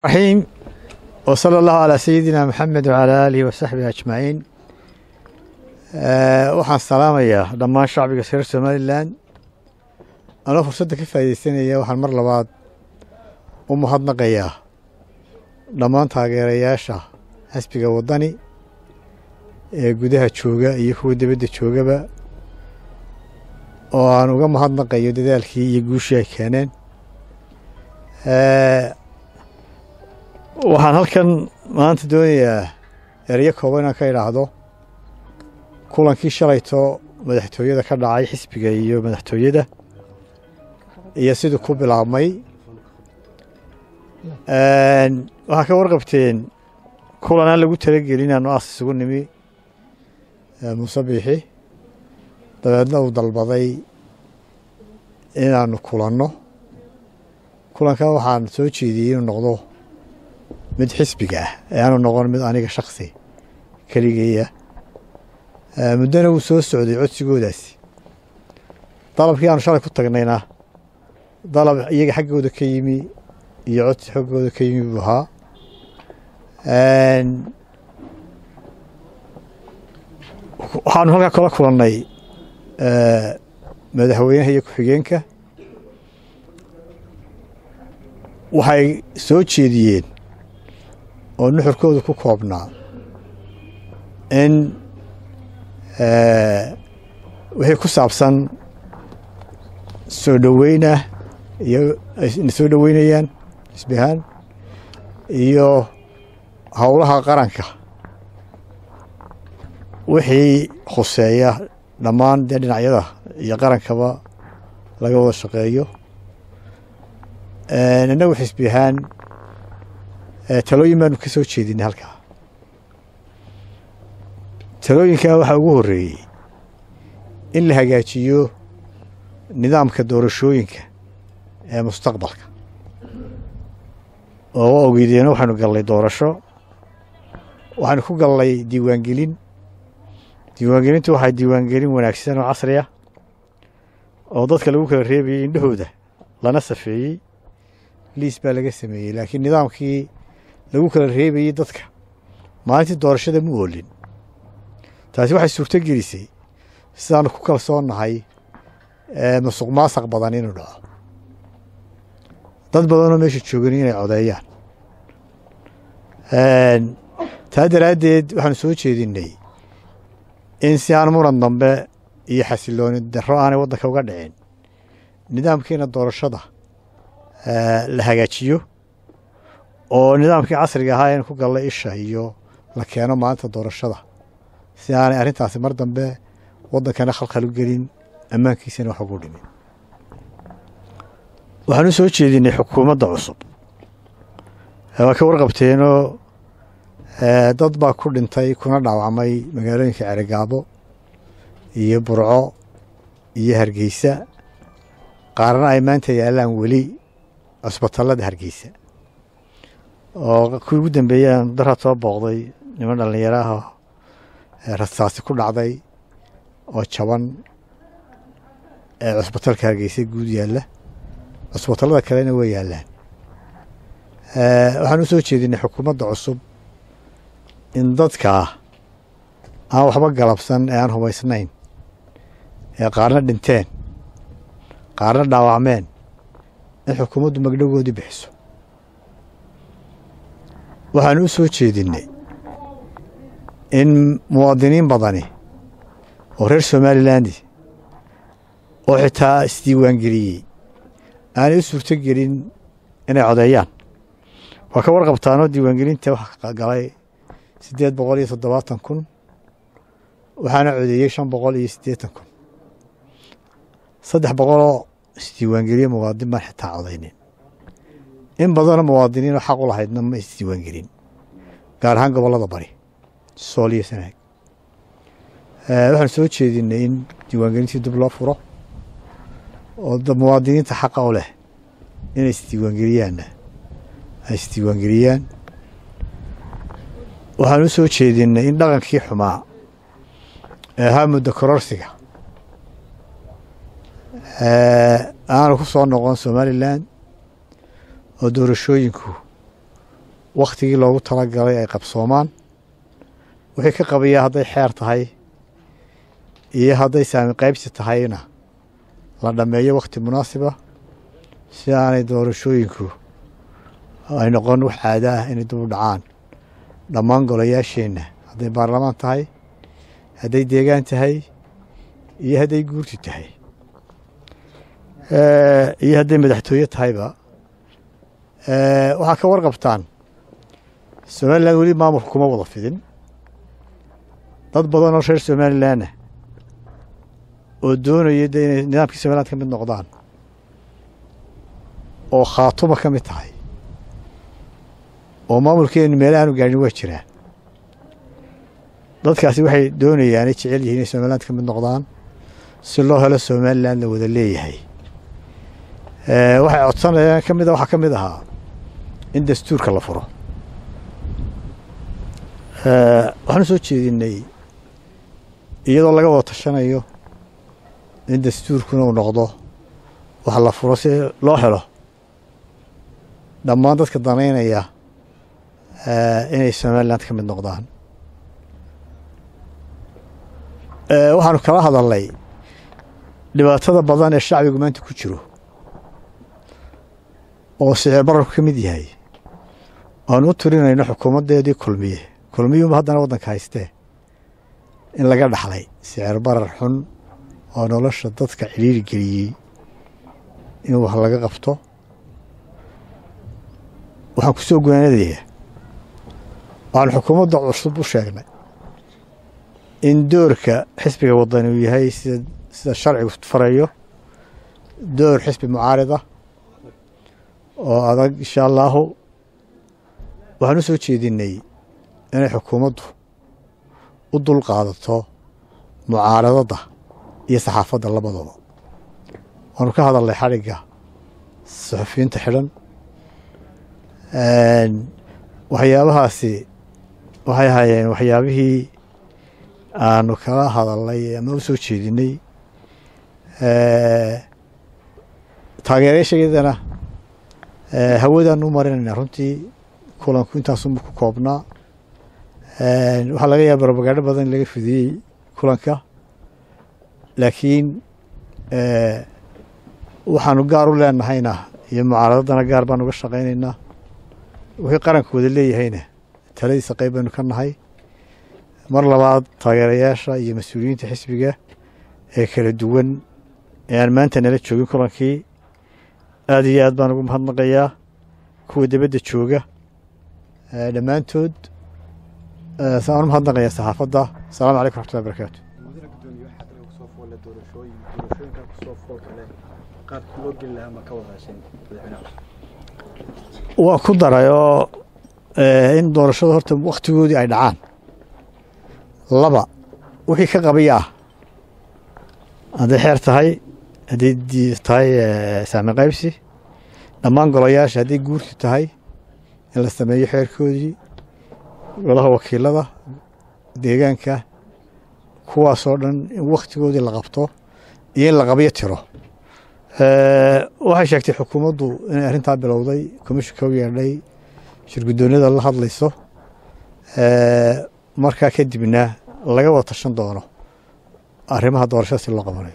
الرحيم وصلى الله على سيدنا محمد وعلى آله وصحبه أجمعين. waxaan salaamayaa dhammaan shacbiga reer Somaliland. Anoo fursadda ka faa'iideysanaya waxaan mar labaad u mahadnaqayaa dhammaan taageerayaasha xisbiga wadani ee gudaha jooga iyo kuwa dibadda joogaba oo aan uga mahadnaqayo dadaalkii iyo guushii ay keeneen. waxaan halkan maanta doonayaa erayo kooban inaan ka idhaahdo kulankii shalayto madaxtooyada ka dhacay xisbiga iyo madaxtooyada iyo siduu ku bilaabmay. waxaa ka warqabteen kulan aan lagu talagelin inaanu aas isugu nimi Muuse Biixi dabeedna uu dalbaday inaanu kulanno. kulankan waxaan soo jeediyey inuu noqdo mid xisbiga ah ee aanu noqon mid aniga shakhsi keligaya. muddana wuu soo socday codsigoodaasi. dalabkii aanu shalay ku tagnayna dalab iyaga xaggooda ka yimi iyo codsi xaggooda ka yimi buu ahaa. waxaanu halkaa kala kulannay madaxweynaha iyo ku-xigeenka. waxay soo jeediyeen oo nuxurkooda ku koobnaa in wixii ku saabsan soo dhoweyn ah iyo ayna soo dhoweynayaan xisbi ahaan iyo howlaha qaranka wixii khuseeya dhammaan dee dhinacyada iyo qarankaba laga wada shaqeeyo. innagu xisbi ahaan talooyin baanu ka soo jeedinay halkaa. talooyinkaa waxaa ugu horreeyey in la hagaajiyo nidaamka doorashooyinka ee mustaqbalka. oo waa ogeydeen waxaanu gallay doorasho, waxaanu ku gallay diiwaangelin. diiwaangelintu waxay diiwaangelin wanaagsan oo casri ah oo dadka lagu kala reebayey indhahooda lana safeeyey. liis baa laga sameeyey, laakiin nidaamkii lagu kala reebayey dadka maalintii doorashada ma oolin. taasi waxay suurto gelisay sidaanu ku kalsoonnahay musuq maasuq badan inuu dhaco. dad badanoo meesha joogan inay codeeyaan. taa daraaddeed waxaanu soo jeedinnay in si aan muran dambe iyo xasilooni darro aanay waddanka uga dhicin nidaamkiina doorashada la hagaajiyo oo nidaamkii casriga ahaa in ku galla isha iyo la keeno maalinta doorashada si aanay arrintaasi mar dambe waddankana khalkhal u gelin, ammaankiisana wax ugu dhimin. waxaan u soo jeedinay xukuumadda cusub. waa ka warqabteenoo dad baa ku dhintay kuna dhaawacmay magaalooyinka Cerigabo iyo Burco iyo Hargeysa. qaarna ay maanta yaalaan weli cusbitaalada Hargeysa. oo kuwii ugu dambeeyeen dara soo booqday niman dhalinyaro ah rasaasi ku dhacday oo jaban cusbitaalka Hargeysa guud yaalla. cusbitaalada kalena way yaalaan. waxaan u soo jeedinay xukuumadda cusub in dadka aan waxba galabsan ee aan hubaysnayn ee qaarna dhinteen qaarna dhaawacmeen in xukuumaddu magdhowgoodii bixiso. waxaanu u soo jeedinnay in muwaadiniin badani oo reer Somaliland oo xitaa isdiiwaangeliyey aanay u suurto gelin inay codeeyaan. waa ka warqabtaanoo diiwaangelinta waxa galay 870,000 waxaana codeeyey 580,000. 300 isdiiwaangeliye muwaadin baan xitaa codaynin. in badanoo muwaadiniin oo xaq u lahaydna ma isdiiwaangelin, gaar ahaan gobollada bari Sool iyo Sanaag. waxaan soo jeedinay in diiwaangelintii dib loo furo oo muwaadiniinta xaqa u leh inay isdiiwaangeliyaanna ay isdiiwaangeliyaan. waxaan u soo jeedinay in dhaqankii xumaa ee ahaa muddo kororsiga aanu ku soo noqon Somaliland oo doorashooyinku wakhtigii loogu talagalay ay qabsoomaan wixii ka qabayaa hadday xeer tahay iyo hadday saami qaybsi tahayna la dhammeeyo wakhti munaasiba si aanay doorashooyinku ay noqon wax caado ah inay dib u dhacaan dhammaan golayaasheenna hadday baarlamaan tahay hadday deegaan tahay iyo hadday guurti tahay iyo hadday madaxtooye tahayba waxaa ka warqabtaan somalilan weli maamulka kuma wada fidin dad badan oo reer somalilanna oo doonaya de inay nidaamkii somaliland ka mid noqdaan oo khaatuma ka mid tahay oo maamulkeenu meel aanu gaadhin waa jiraan dadkaasi waxay doonayaan ay jecel yihiin inay somaliland ka mid noqdaan si loo helo somaliland la wada leeyahay waxay codsanayaan waxaa ka mid ahaa in dastuurka la furo waxaanu soo jeedinay iyadoo laga wada tashanayo in dastuurkuna uu noqdo wax la furo si loo helo dhammaan dadka danaynaya inay somaliland ka mid noqdaan waxaanu kala hadalnay dhibaatada badan ee shacbigu maanta ku jiro oo sicir bararku ka mid yahay aanu u tirinayno xukuumaddeedii kulmiyuunba haddana waddanka haystee in laga dhaxlay sicir barar xun oo nolosha dadka cidhiiri geliyey in wax laga qabto waxaan ku soo gowaanadayaa waxaanu xukuumadda cusub u sheegnay in doorka xisbiga waddani uu yahay sida sharcigu farayo door xisbi mucaarida oo adag insha allaahu waxaan u soo jeedinay inay xukuumaddu u dul qaadato mucaaradadda iyo saxaafadda labadaba waanu ka hadalnay xadhigga saxufiyiinta xidhan waxyaabahaasi waxay ahaayeen waxyaabihii aanu kala hadalnay ama u soo jeedinay taageerayaashageedana hawadaanu u marinayna runtii kulanku intaasunba ku koobnaa waxaa laga yaaba robagaadho badan in laga fidiyey kulanka laakiin waxaanu gaar u leenahayna iyo mucaaradaddana gaar baanu uga shaqaynaynaa wixii qaranku wada leeyahayna taladiisa qayb baynu ka nahay mar labaad taageerayaasha iyo mas-uuliyiinta xisbiga ee kala duwan ee aan maanta nala joogin kulankii aad iyo aad baan ugu mahadnaqayaa kuwa dibadda jooga dhammaantood saan u mahadnaqayaa saxaafadda asalaamu calaykum raxmatullahi barakaatu waa ku daray oo in doorashada horta wakhtigoodii ay dhacaan laba wixii ka qabaya ah hadday xeer tahay hadday tahay saami qaybsi dhammaan golayaasha hadday guurti tahay in la sameeyo xeerkoodii golaha wakiilada deegaanka kuwaasoo dhan in wakhtigoodii la qabto iyo in la qabyo tiro waxay sheegtay xukuumaddu inay arrintaa bilowday komishinka u yeedhay shirguddoonyada la hadlayso markaa kadibna laga wada tashan doono arrimaha doorashada si loo qabanayo